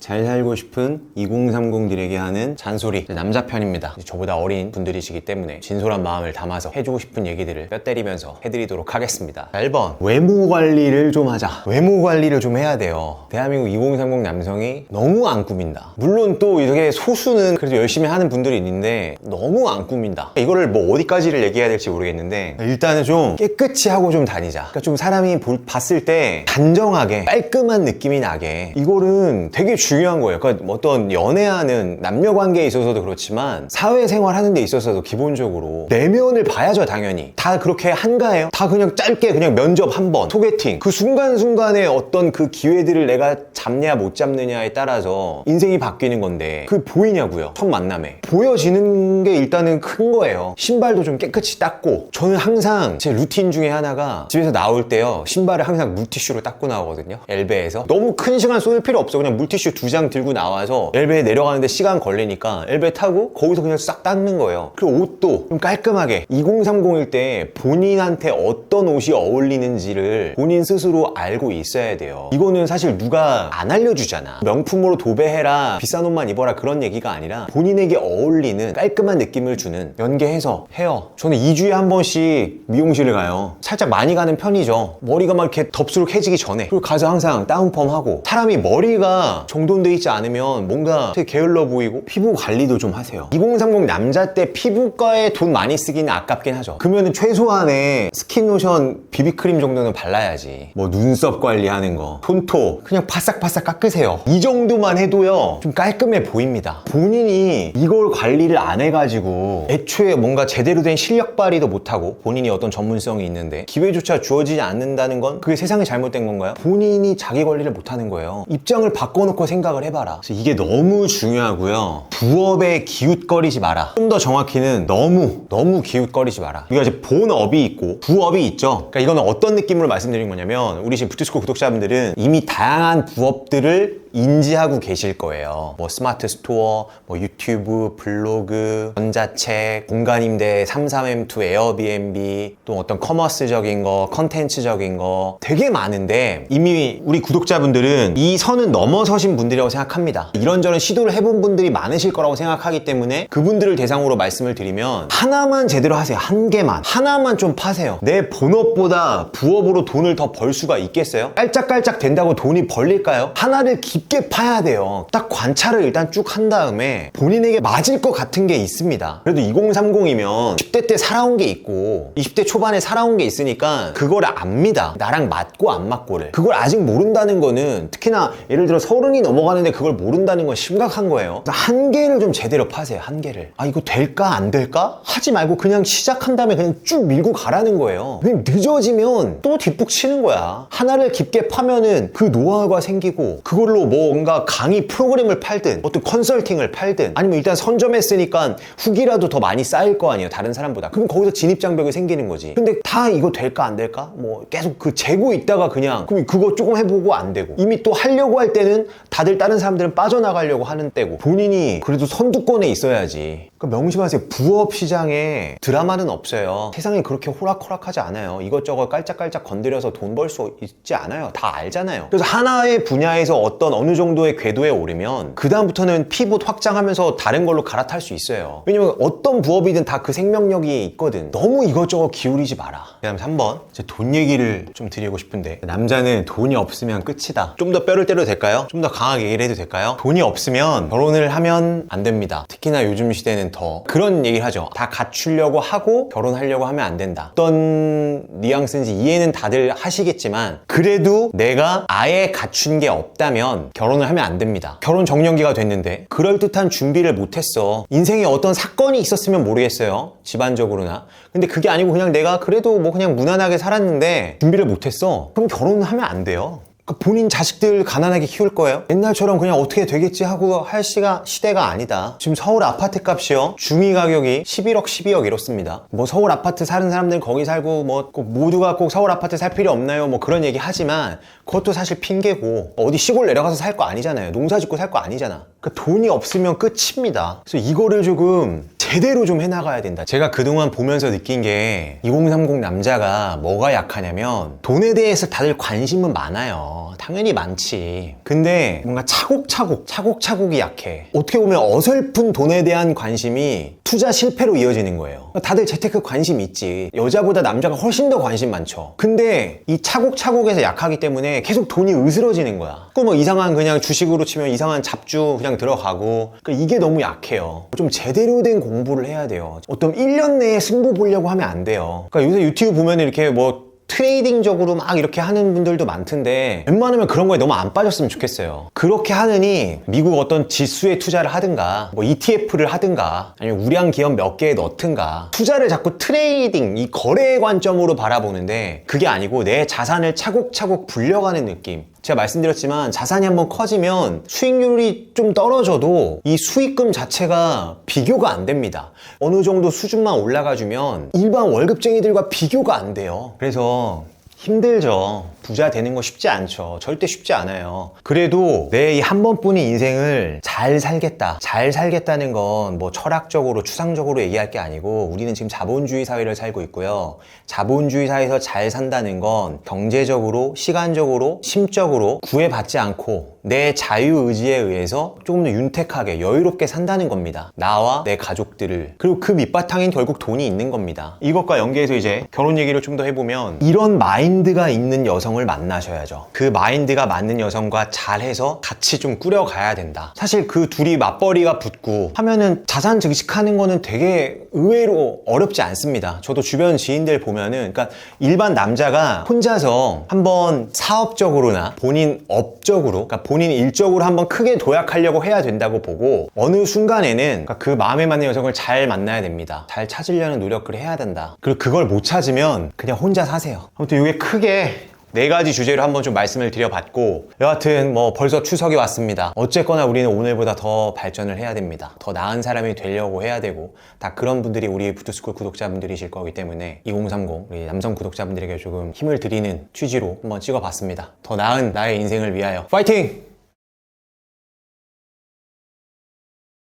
잘 살고 싶은 2030들에게 하는 잔소리, 남자 편입니다. 저보다 어린 분들이시기 때문에 진솔한 마음을 담아서 해주고 싶은 얘기들을 뼈 때리면서 해드리도록 하겠습니다. 1번, 외모 관리를 좀 하자. 외모 관리를 좀 해야 돼요. 대한민국 2030 남성이 너무 안 꾸민다. 물론 또 이렇게 소수는 그래도 열심히 하는 분들이 있는데 너무 안 꾸민다. 이거를 뭐 어디까지를 얘기해야 될지 모르겠는데 일단은 좀 깨끗이 하고 좀 다니자. 그러니까 좀 사람이 봤을 때 단정하게 깔끔한 느낌이 나게, 이거는 되게 중요한 거예요. 그러니까 어떤 연애하는 남녀 관계에 있어서도 그렇지만 사회생활 하는 데 있어서도 기본적으로 내면을 봐야죠. 당연히 다 그렇게 한가해요? 다 그냥 짧게 그냥 면접 한 번, 소개팅, 그 순간순간에 어떤 그 기회들을 내가 잡냐 못 잡느냐에 따라서 인생이 바뀌는 건데 그게 보이냐고요. 첫 만남에 보여지는 게 일단은 큰 거예요. 신발도 좀 깨끗이 닦고, 저는 항상 제 루틴 중에 하나가 집에서 나올 때요, 신발을 항상 물티슈로 닦고 나오거든요. 엘베에서 너무 큰 시간 쏟을 필요 없어. 그냥 물티슈 2장 들고 나와서 엘베에 내려가는데 시간 걸리니까 엘베 타고 거기서 그냥 싹 닦는 거예요. 그리고 옷도 좀 깔끔하게, 2030일 때 본인한테 어떤 옷이 어울리는지를 본인 스스로 알고 있어야 돼요. 이거는 사실 누가 안 알려주잖아. 명품으로 도배해라, 비싼 옷만 입어라, 그런 얘기가 아니라 본인에게 어울리는 깔끔한 느낌을 주는, 연계해서 헤어, 저는 2주에 한 번씩 미용실을 가요. 살짝 많이 가는 편이죠. 머리가 막 이렇게 덥수룩해지기 전에. 그리고 가서 항상 다운펌 하고. 사람이 머리가 정돈돼 있지 않으면 뭔가 되게 게을러 보이고. 피부 관리도 좀 하세요. 2030 남자 때 피부과에 돈 많이 쓰기는 아깝긴 하죠. 그러면은 최소한의 스킨로션, 비비크림 정도는 발라야지. 뭐 눈썹 관리하는 거, 톤토 그냥 바싹바싹 깎으세요. 이 정도만 해도요 좀 깔끔해 보입니다. 본인이 이걸 관리를 안 해가지고 애초에 뭔가 제대로 된 실력 발휘도 못하고 본인이 어떤 전문성이 있는데 기회조차 주어지지 않는다는 건 그게 세상이 잘못된 건가요? 본인이 자기 관리를 못하는 거예요. 입장을 바꿔놓고 생각을 해봐라. 그래서 이게 너무 중요하고요. 부업에 기웃거리지 마라. 좀 더 정확히는 너무 기웃거리지 마라. 우리가 이제 본업이 있고 부업이 있죠. 그러니까 이거는 어떤 느낌으로 말씀드린 거냐면, 우리 지금 뷰티스쿨 구독자분들은 이미 다양한 부업들을 인지하고 계실 거예요. 뭐 스마트 스토어, 뭐 유튜브, 블로그, 전자책, 공간임대, 33M2, 에어비앤비, 또 어떤 커머스적인 거, 컨텐츠적인 거 되게 많은데 이미 우리 구독자분들은 이 선은 넘어서신 분들이라고 생각합니다. 이런저런 시도를 해본 분들이 많으실 거라고 생각하기 때문에 그분들을 대상으로 말씀을 드리면 하나만 제대로 하세요. 한 개만. 하나만 좀 파세요. 내 본업보다 부업으로 돈을 더 벌 수가 있겠어요? 깔짝깔짝 된다고 돈이 벌릴까요? 하나를 깊게 파야 돼요. 딱 관찰을 일단 쭉 한 다음에 본인에게 맞을 것 같은 게 있습니다. 그래도 2030이면 10대 때 살아온 게 있고 20대 초반에 살아온 게 있으니까 그걸 압니다. 나랑 맞고 안 맞고를. 그걸 아직 모른다는 거는, 특히나 예를 들어 30이 넘어가는데 그걸 모른다는 건 심각한 거예요. 한계를 좀 제대로 파세요. 한계를. 아, 이거 될까 안 될까? 하지 말고 그냥 시작한 다음에 그냥 쭉 밀고 가라는 거예요. 그냥 늦어지면 또 뒷북 치는 거야. 하나를 깊게 파면은 그 노하우가 생기고 그걸로 뭔가 강의 프로그램을 팔든 어떤 컨설팅을 팔든, 아니면 일단 선점했으니까 후기라도 더 많이 쌓일 거 아니에요. 다른 사람보다. 그럼 거기서 진입장벽이 생기는 거지. 근데 다 이거 될까 안 될까? 뭐 계속 그 재고 있다가 그냥 그럼 그거 조금 해보고 안 되고, 이미 또 하려고 할 때는 다들 다른 사람들은 빠져나가려고 하는 때고, 본인이 그래도 선두권에 있어야지. 그러니까 명심하세요. 부업 시장에 드라마는 없어요. 세상에 그렇게 호락호락하지 않아요. 이것저것 깔짝깔짝 건드려서 돈 벌 수 있지 않아요. 다 알잖아요. 그래서 하나의 분야에서 어느 정도의 궤도에 오르면 그 다음부터는 피봇 확장하면서 다른 걸로 갈아탈 수 있어요. 왜냐면 어떤 부업이든 다 그 생명력이 있거든. 너무 이것저것 기울이지 마라. 그 다음에 3번, 제 돈 얘기를 좀 드리고 싶은데, 남자는 돈이 없으면 끝이다. 좀 더 뼈를 때려도 될까요? 좀 더 강하게 얘기를 해도 될까요? 돈이 없으면 결혼을 하면 안 됩니다. 특히나 요즘 시대는 더 그런 얘기를 하죠. 다 갖추려고 하고 결혼하려고 하면 안 된다. 어떤 뉘앙스인지 이해는 다들 하시겠지만, 그래도 내가 아예 갖춘 게 없다면 결혼을 하면 안 됩니다. 결혼 정년기가 됐는데 그럴듯한 준비를 못했어. 인생에 어떤 사건이 있었으면 모르겠어요. 집안적으로나. 근데 그게 아니고 그냥 내가 그래도 뭐 그냥 무난하게 살았는데 준비를 못했어. 그럼 결혼을 하면 안 돼요. 본인 자식들 가난하게 키울 거예요? 옛날처럼 그냥 어떻게 되겠지 하고 할 시대가 아니다. 지금 서울 아파트 값이요, 중위 가격이 11억 12억 이렇습니다. 뭐 서울 아파트 사는 사람들은 거기 살고 뭐 꼭 모두가 꼭 서울 아파트 살 필요 없나요? 뭐 그런 얘기 하지만 그것도 사실 핑계고, 어디 시골 내려가서 살 거 아니잖아요. 농사 짓고 살 거 아니잖아. 그러니까 돈이 없으면 끝입니다. 그래서 이거를 조금 제대로 좀 해나가야 된다. 제가 그동안 보면서 느낀 게 2030 남자가 뭐가 약하냐면 돈에 대해서 다들 관심은 많아요. 당연히 많지. 근데 뭔가 차곡차곡이 약해. 어떻게 보면 어설픈 돈에 대한 관심이 투자 실패로 이어지는 거예요. 다들 재테크 관심 있지. 여자보다 남자가 훨씬 더 관심 많죠. 근데 이 차곡차곡에서 약하기 때문에 계속 돈이 으스러지는 거야. 그 뭐 이상한 그냥 주식으로 치면 이상한 잡주 그냥 들어가고, 그러니까 이게 너무 약해요. 좀 제대로 된 공부를 해야 돼요. 어떤 1년 내에 승부 보려고 하면 안 돼요. 그러니까 요새 유튜브 보면 이렇게 뭐 트레이딩적으로 막 이렇게 하는 분들도 많던데 웬만하면 그런 거에 너무 안 빠졌으면 좋겠어요. 그렇게 하느니 미국 어떤 지수에 투자를 하든가 뭐 ETF를 하든가 아니면 우량 기업 몇 개에 넣든가 투자를 자꾸 트레이딩, 이 거래 관점으로 바라보는데 그게 아니고 내 자산을 차곡차곡 불려가는 느낌. 제가 말씀드렸지만 자산이 한번 커지면 수익률이 좀 떨어져도 이 수익금 자체가 비교가 안 됩니다. 어느 정도 수준만 올라가주면 일반 월급쟁이들과 비교가 안 돼요. 그래서 힘들죠. 부자 되는 거 쉽지 않죠. 절대 쉽지 않아요. 그래도 내 이 한 번뿐인 인생을 잘 살겠다. 잘 살겠다는 건 뭐 철학적으로 추상적으로 얘기할 게 아니고 우리는 지금 자본주의 사회를 살고 있고요. 자본주의 사회에서 잘 산다는 건 경제적으로, 시간적으로, 심적으로 구애받지 않고 내 자유의지에 의해서 조금 더 윤택하게 여유롭게 산다는 겁니다. 나와 내 가족들을. 그리고 그 밑바탕엔 결국 돈이 있는 겁니다. 이것과 연계해서 이제 결혼 얘기를 좀 더 해보면 이런 마인드가 있는 여성을 만나셔야죠. 그 마인드가 맞는 여성과 잘해서 같이 좀 꾸려가야 된다. 사실 그 둘이 맞벌이가 붙고 하면은 자산 증식하는 거는 되게 의외로 어렵지 않습니다. 저도 주변 지인들 보면은, 그러니까 일반 남자가 혼자서 한번 사업적으로나 본인 업적으로, 그러니까 본인 일적으로 한번 크게 도약하려고 해야 된다고 보고 어느 순간에는 그러니까 그 마음에 맞는 여성을 잘 만나야 됩니다. 잘 찾으려는 노력을 해야 된다. 그리고 그걸 못 찾으면 그냥 혼자 사세요. 아무튼 이게 크게 4가지 주제로 한번 좀 말씀을 드려봤고, 여하튼 뭐 벌써 추석이 왔습니다. 어쨌거나 우리는 오늘보다 더 발전을 해야 됩니다. 더 나은 사람이 되려고 해야 되고, 다 그런 분들이 우리 부두스쿨 구독자분들이실 거기 때문에 2030 우리 남성 구독자분들에게 조금 힘을 드리는 취지로 한번 찍어봤습니다. 더 나은 나의 인생을 위하여 파이팅!